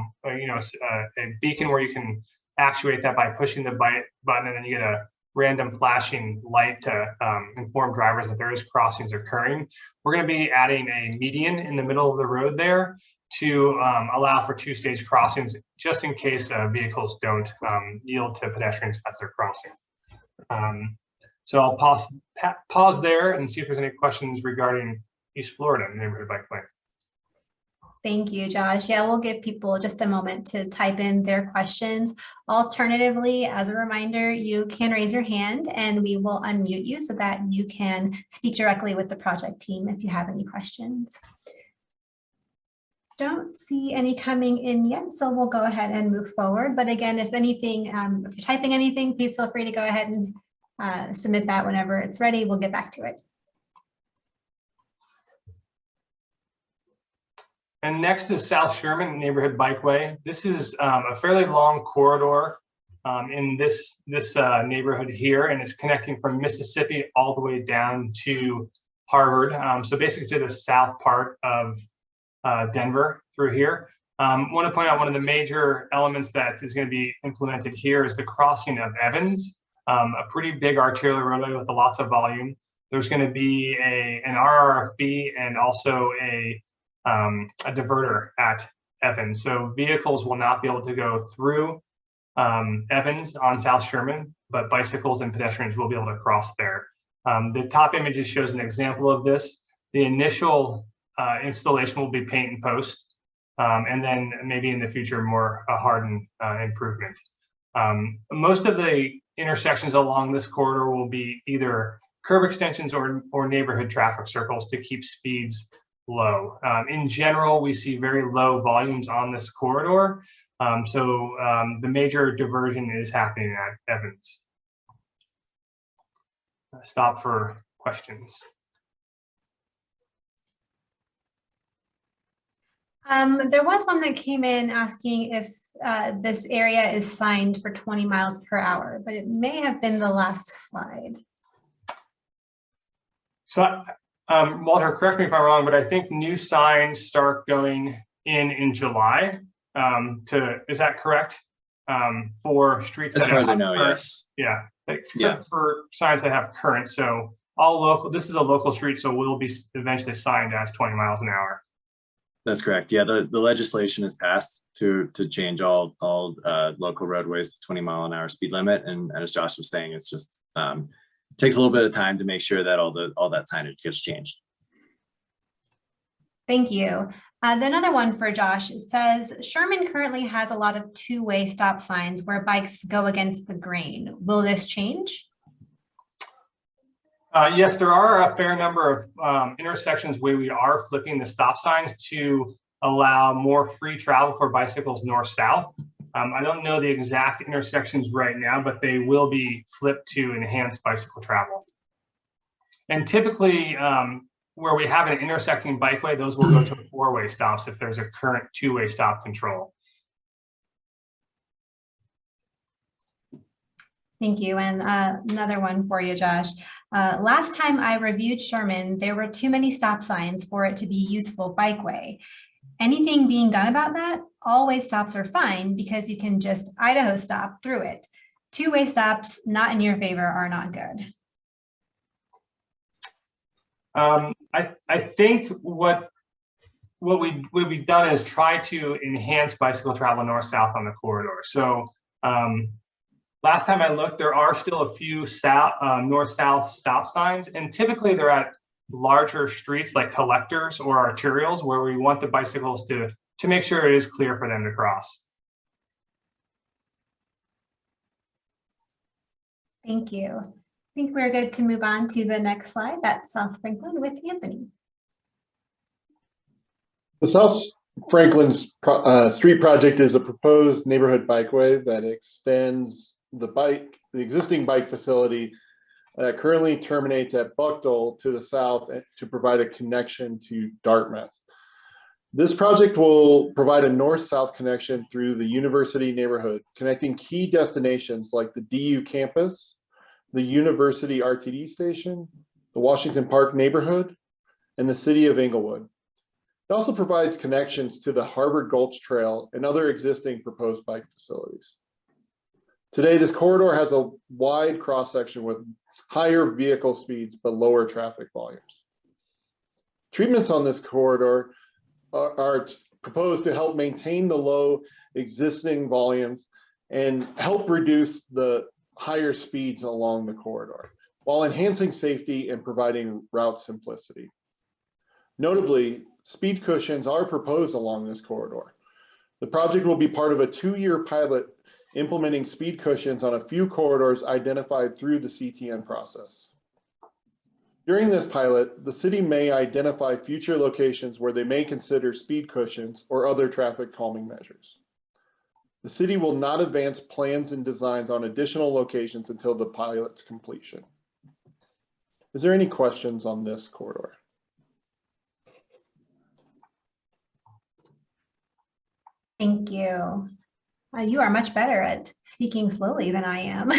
beacon where you can actuate that by pushing the button, and then you get a random flashing light to inform drivers that there is crossings occurring. We're going to be adding a median in the middle of the road there to allow for two-stage crossings, just in case vehicles don't yield to pedestrians as they're crossing. So I'll pause there and see if there's any questions regarding East Florida neighborhood bikeway. Thank you, Josh. Yeah, we'll give people just a moment to type in their questions. Alternatively, as a reminder, you can raise your hand and we will unmute you so that you can speak directly with the project team if you have any questions. Don't see any coming in yet, so we'll go ahead and move forward. But again, if anything, if you're typing anything, please feel free to go ahead and submit that whenever it's ready. We'll get back to it. And next is South Sherman neighborhood bikeway. This is a fairly long corridor in this neighborhood here, and it's connecting from Mississippi all the way down to Harvard. So basically to the south part of Denver through here. Want to point out one of the major elements that is going to be implemented here is the crossing of Evans, a pretty big arterial roadway with lots of volume. There's going to be an RRFB and also a diverter at Evans. So vehicles will not be able to go through Evans on South Sherman, but bicycles and pedestrians will be able to cross there. The top image shows an example of this. The initial installation will be paint and post, and then maybe in the future more hardened improvement. Most of the intersections along this corridor will be either curb extensions or neighborhood traffic circles to keep speeds low. In general, we see very low volumes on this corridor. So the major diversion is happening at Evans. Stop for questions. There was one that came in asking if this area is signed for 20 miles per hour, but it may have been the last slide. So Walter, correct me if I'm wrong, but I think new signs start going in July. Is that correct? For streets as that far have as I know, current, yes. Yeah, Yeah. For signs that have current. So all local. This is a local street, so will be eventually signed as 20 miles an hour. That's correct. Yeah, the legislation is passed to change all local roadways to 20-mile-an-hour speed limit, and as Josh was saying, it's just takes a little bit of time to make sure that all that signage gets changed. Thank you. Another one for Josh. It says Sherman currently has a lot of two-way stop signs where bikes go against the grain. Will this change? Yes, there are a fair number of intersections where we are flipping the stop signs to allow more free travel for bicycles north-south. I don't know the exact intersections right now, but they will be flipped to enhance bicycle travel. And typically, where we have an intersecting bikeway, those will go to four-way stops if there's a current two-way stop control. Thank you. And another one for you, Josh. Last time I reviewed Sherman, there were too many stop signs for it to be useful bikeway. Anything being done about that? All-way stops are fine because you can just Idaho stop through it. Two-way stops not in your favor are not good. I think what we've done is try to enhance bicycle travel north-south on the corridor. So last time I looked, there are still a few north-south stop signs, and typically they're at larger streets like collectors or arterials where we want the bicycles to make sure it is clear for them to cross. Thank you. I think we're good to move on to the next slide. That's South Franklin with Anthony. The South Franklin's street project is a proposed neighborhood bikeway that extends the existing bike facility that currently terminates at Pkwyl to the south to provide a connection to Dartmouth. This project will provide a north-south connection through the university neighborhood, connecting key destinations like the DU campus, the University RTD station, the Washington Park neighborhood, and the city of Inglewood. It also provides connections to the Harvard Gulch Trail and other existing proposed bike facilities. Today, this corridor has a wide cross-section with higher vehicle speeds but lower traffic volumes. Treatments on this corridor are proposed to help maintain the low existing volumes and help reduce the higher speeds along the corridor while enhancing safety and providing route simplicity. Notably, speed cushions are proposed along this corridor. The project will be part of a 2-year pilot implementing speed cushions on a few corridors identified through the CTN process. During this pilot, the city may identify future locations where they may consider speed cushions or other traffic calming measures. The city will not advance plans and designs on additional locations until the pilot's completion. Is there any questions on this corridor? Thank you. You are much better at speaking slowly than I am.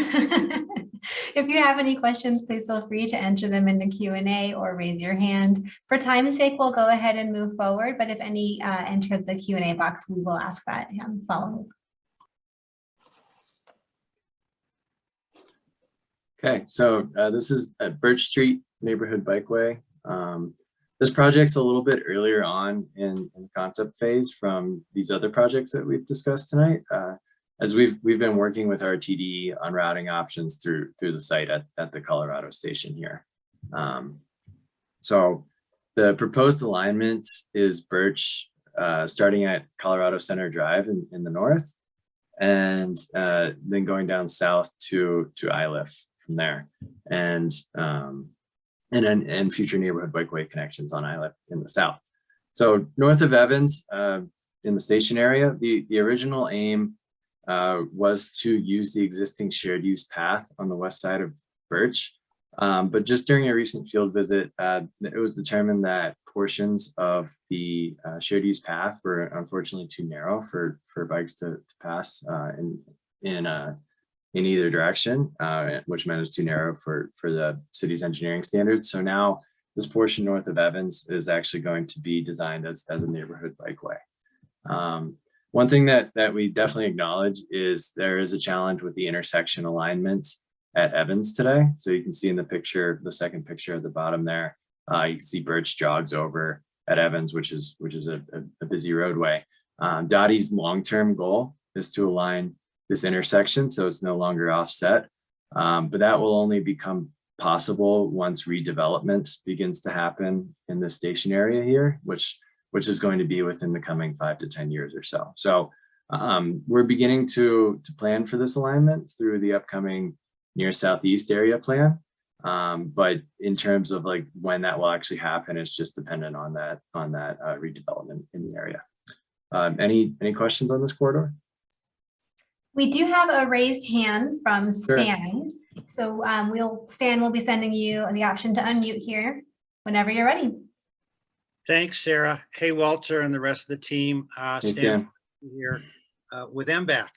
If you have any questions, please feel free to enter them in the Q&A or raise your hand. For time's sake, we'll go ahead and move forward, but if any enter the Q&A box, we will ask that following. Okay, so this is at Birch Street Neighborhood Bikeway. This project's a little bit earlier on in the concept phase from these other projects that we've discussed tonight, as we've been working with RTD on routing options through the site at the Colorado station here. So the proposed alignment is Birch, starting at Colorado Center Drive in the north, and then going down south to Eliff from there, and future neighborhood bikeway connections on Eliff in the south. So north of Evans, in the station area, the original aim was to use the existing shared use path on the west side of Birch. But just during a recent field visit, it was determined that portions of the shared use path were unfortunately too narrow for bikes to pass in either direction, which meant it was too narrow for the city's engineering standards. So now this portion north of Evans is actually going to be designed as a neighborhood bikeway. One thing that we definitely acknowledge is there is a challenge with the intersection alignment at Evans today. So you can see in the picture, the second picture at the bottom there, you can see Birch jogs over at Evans, which is a busy roadway. Dottie's long-term goal is to align this intersection so it's no longer offset, but that will only become possible once redevelopment begins to happen in the station area here, which is going to be within the coming 5 to 10 years or so. So we're beginning to plan for this alignment through the upcoming near southeast area plan. But in terms of like when that will actually happen, it's just dependent on that redevelopment in the area. Any questions on this corridor? We do have a raised hand from Sure. Stan. So Stan will be sending you the option to unmute here whenever you're ready. Thanks, Sarah. Hey, Walter and the rest of the team. Hey, Stan here with MBAC.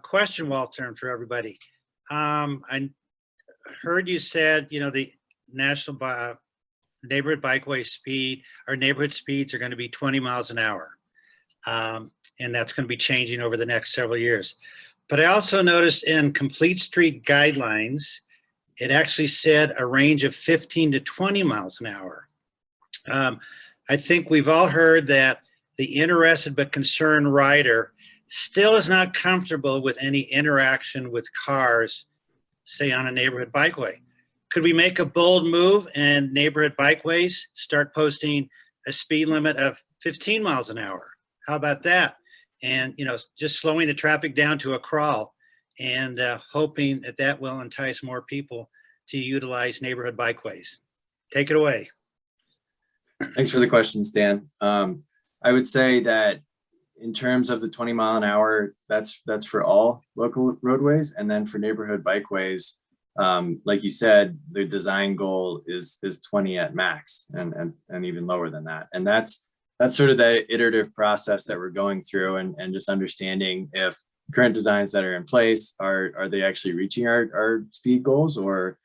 Question, Walter, and for everybody. I heard you said, the national neighborhood bikeway speed or neighborhood speeds are going to be 20 miles an hour. And that's going to be changing over the next several years. But I also noticed in complete street guidelines, it actually said a range of 15 to 20 miles an hour. I think we've all heard that the interested but concerned rider still is not comfortable with any interaction with cars, say on a neighborhood bikeway. Could we make a bold move and neighborhood bikeways start posting a speed limit of 15 miles an hour? How about that? And, just slowing the traffic down to a crawl and hoping that that will entice more people to utilize neighborhood bikeways. Take it away. Thanks for the question, Stan. I would say that in terms of the 20 mile an hour, that's for all local roadways. And then for neighborhood bikeways, like you said, the design goal is 20 at max and even lower than that. And that's sort of the iterative process that we're going through and just understanding if current designs that are in place, are they actually reaching our speed goals or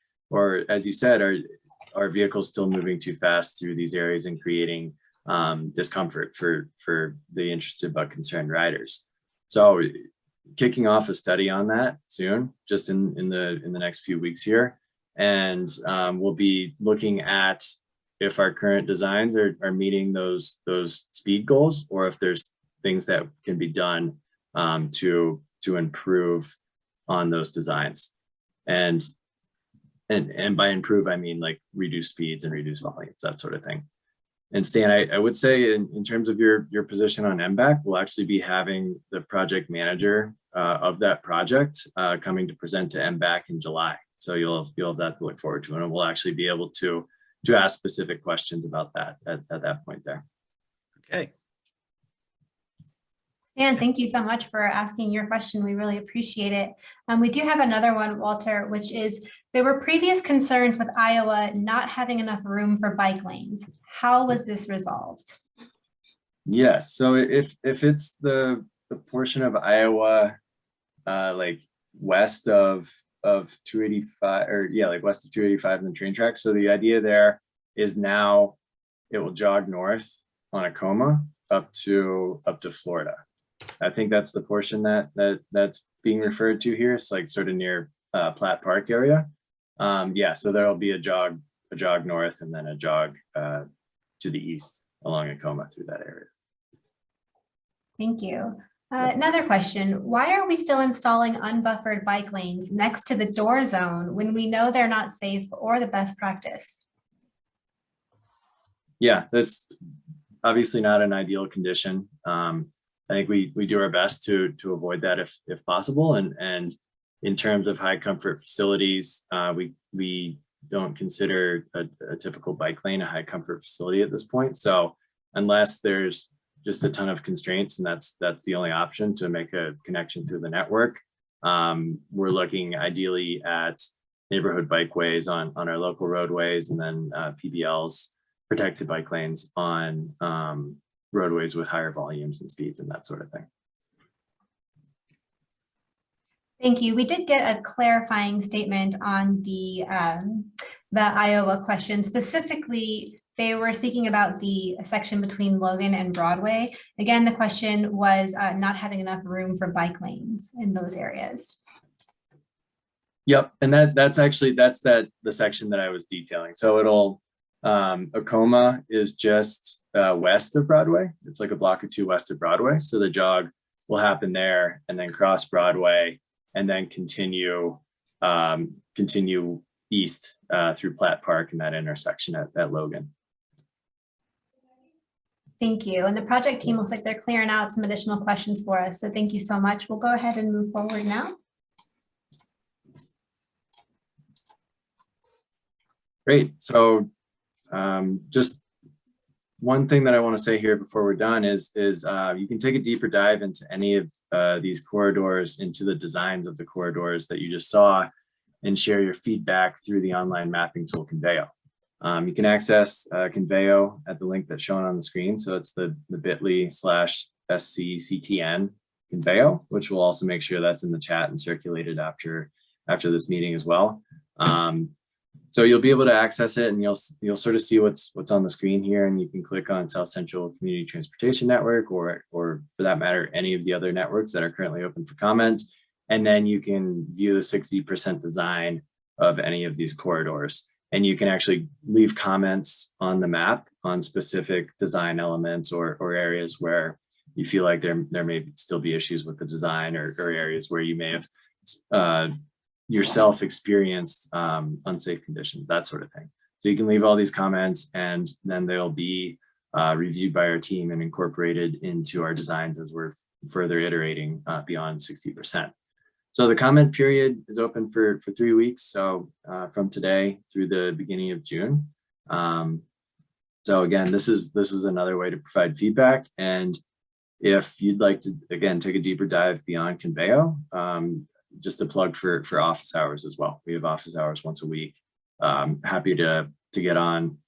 as you said, are vehicles still moving too fast through these areas and creating discomfort for the interested but concerned riders. So kicking off a study on that soon, just in the next few weeks here. And we'll be looking at if our current designs are meeting those speed goals, or if there's things that can be done to improve on those designs. And by improve, I mean like reduce speeds and reduce volumes, that sort of thing. And Stan, I would say in terms of your position on MBAC, we'll actually be having the project manager of that project coming to present to MBAC in July. So you'll have that to look forward to, and we'll actually be able to ask specific questions about that at that point there. Okay. Stan, thank you so much for asking your question. We really appreciate it. We do have another one, Walter, which is there were previous concerns with Iowa not having enough room for bike lanes. How was this resolved? Yes, so if it's the portion of Iowa like west of 285, or yeah, like west of 285 in the train track. So the idea there is now it will jog north on Acoma up to Florida. I think that's the portion that's being referred to here. It's like sort of near Platt Park area. Yeah, so there'll be a jog north and then a jog to the east along Acoma through that area. Thank you. Another question, why are we still installing unbuffered bike lanes next to the door zone when we know they're not safe or the best practice? Yeah, that's obviously not an ideal condition. I think we do our best to avoid that if possible. And in terms of high comfort facilities, we don't consider a typical bike lane a high comfort facility at this point. So unless there's just a ton of constraints and that's the only option to make a connection through the network, we're looking ideally at neighborhood bikeways on our local roadways, and then PBLs, protected bike lanes on roadways with higher volumes and speeds and that sort of thing. Thank you. We did get a clarifying statement on the Iowa question. Specifically, they were speaking about the section between Logan and Broadway. Again, the question was not having enough room for bike lanes in those areas. Yep, and that's the section that I was detailing. So it'll Acoma is just west of Broadway. It's like a block or two west of Broadway. So the jog will happen there and then cross Broadway and then continue east through Platt Park and that intersection at Logan. Thank you. And the project team looks like they're clearing out some additional questions for us. So thank you so much. We'll go ahead and move forward now. Great. So just one thing that I want to say here before we're done is you can take a deeper dive into any of these corridors, into the designs of the corridors that you just saw, and share your feedback through the online mapping tool Conveyo. You can access Conveyo at the link that's shown on the screen. So it's the bit.ly/SCCTN Conveyo, which will also make sure that's in the chat and circulated after after this meeting as well. So you'll be able to access it, and you'll sort of see what's on the screen here, and you can click on South Central Community Transportation Network, or for that matter, any of the other networks that are currently open for comments. And then you can view the 60% design of any of these corridors. And you can actually leave comments on the map on specific design elements or areas where you feel like there may still be issues with the design, or areas where you may have yourself experienced unsafe conditions, that sort of thing. So you can leave all these comments, and then they'll be reviewed by our team and incorporated into our designs as we're further iterating beyond 60%. So the comment period is open for 3 weeks. So from today through the beginning of June. So again, this is another way to provide feedback. And if you'd like to, again, take a deeper dive beyond Conveo, just a plug for office hours as well. We have office hours once a week. Happy to get on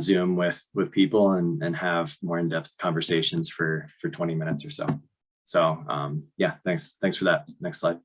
Zoom with people and have more in-depth conversations for 20 minutes or so. So yeah, thanks for that. Next slide.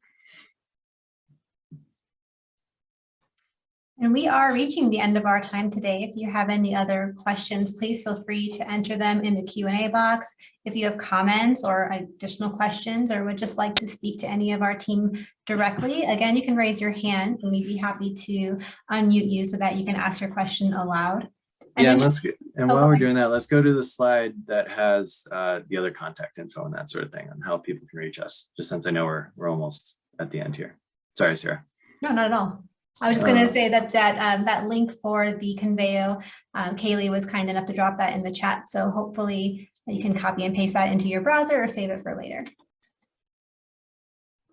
And we are reaching the end of our time today. If you have any other questions, please feel free to enter them in the Q&A box. If you have comments or additional questions, or would just like to speak to any of our team directly, again, you can raise your hand and we'd be happy to unmute you so that you can ask your question aloud. And yeah, while we're doing that, let's go to the slide that has the other contact info and that sort of thing, on how people can reach us, just since I know we're almost at the end here. Sorry, Sarah. No, not at all. I was just going to say that link for the Conveo, Kaylee was kind enough to drop that in the chat. So hopefully you can copy and paste that into your browser or save it for later.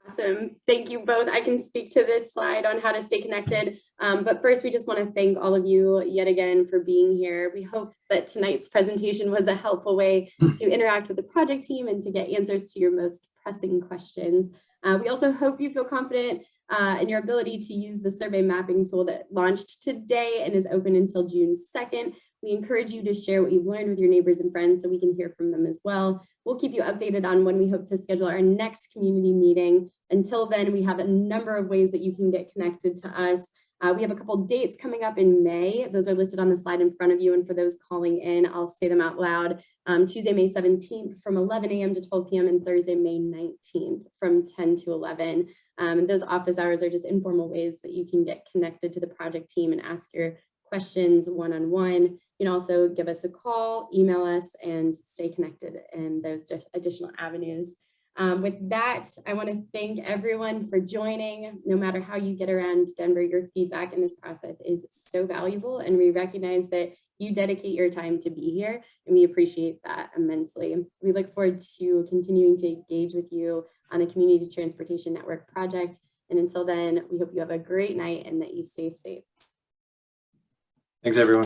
Awesome. Thank you both. I can speak to this slide on how to stay connected. But first, we just want to thank all of you yet again for being here. We hope that tonight's presentation was a helpful way to interact with the project team and to get answers to your most pressing questions. We also hope you feel confident in your ability to use the survey mapping tool that launched today and is open until June 2nd. We encourage you to share what you've learned with your neighbors and friends so we can hear from them as well. We'll keep you updated on when we hope to schedule our next community meeting. Until then, we have a number of ways that you can get connected to us. We have a couple dates coming up in May. Those are listed on the slide in front of you. And for those calling in, I'll say them out loud. Tuesday, May 17th from 11 a.m. to 12 p.m. and Thursday, May 19th from 10 to 11. And those office hours are just informal ways that you can get connected to the project team and ask your questions one-on-one. You can also give us a call, email us, and stay connected in those additional avenues. With that, I want to thank everyone for joining. No matter how you get around Denver, your feedback in this process is so valuable, and we recognize that you dedicate your time to be here, and we appreciate that immensely. We look forward to continuing to engage with you on the Community Transportation Network project. And until then, we hope you have a great night and that you stay safe. Thanks, everyone.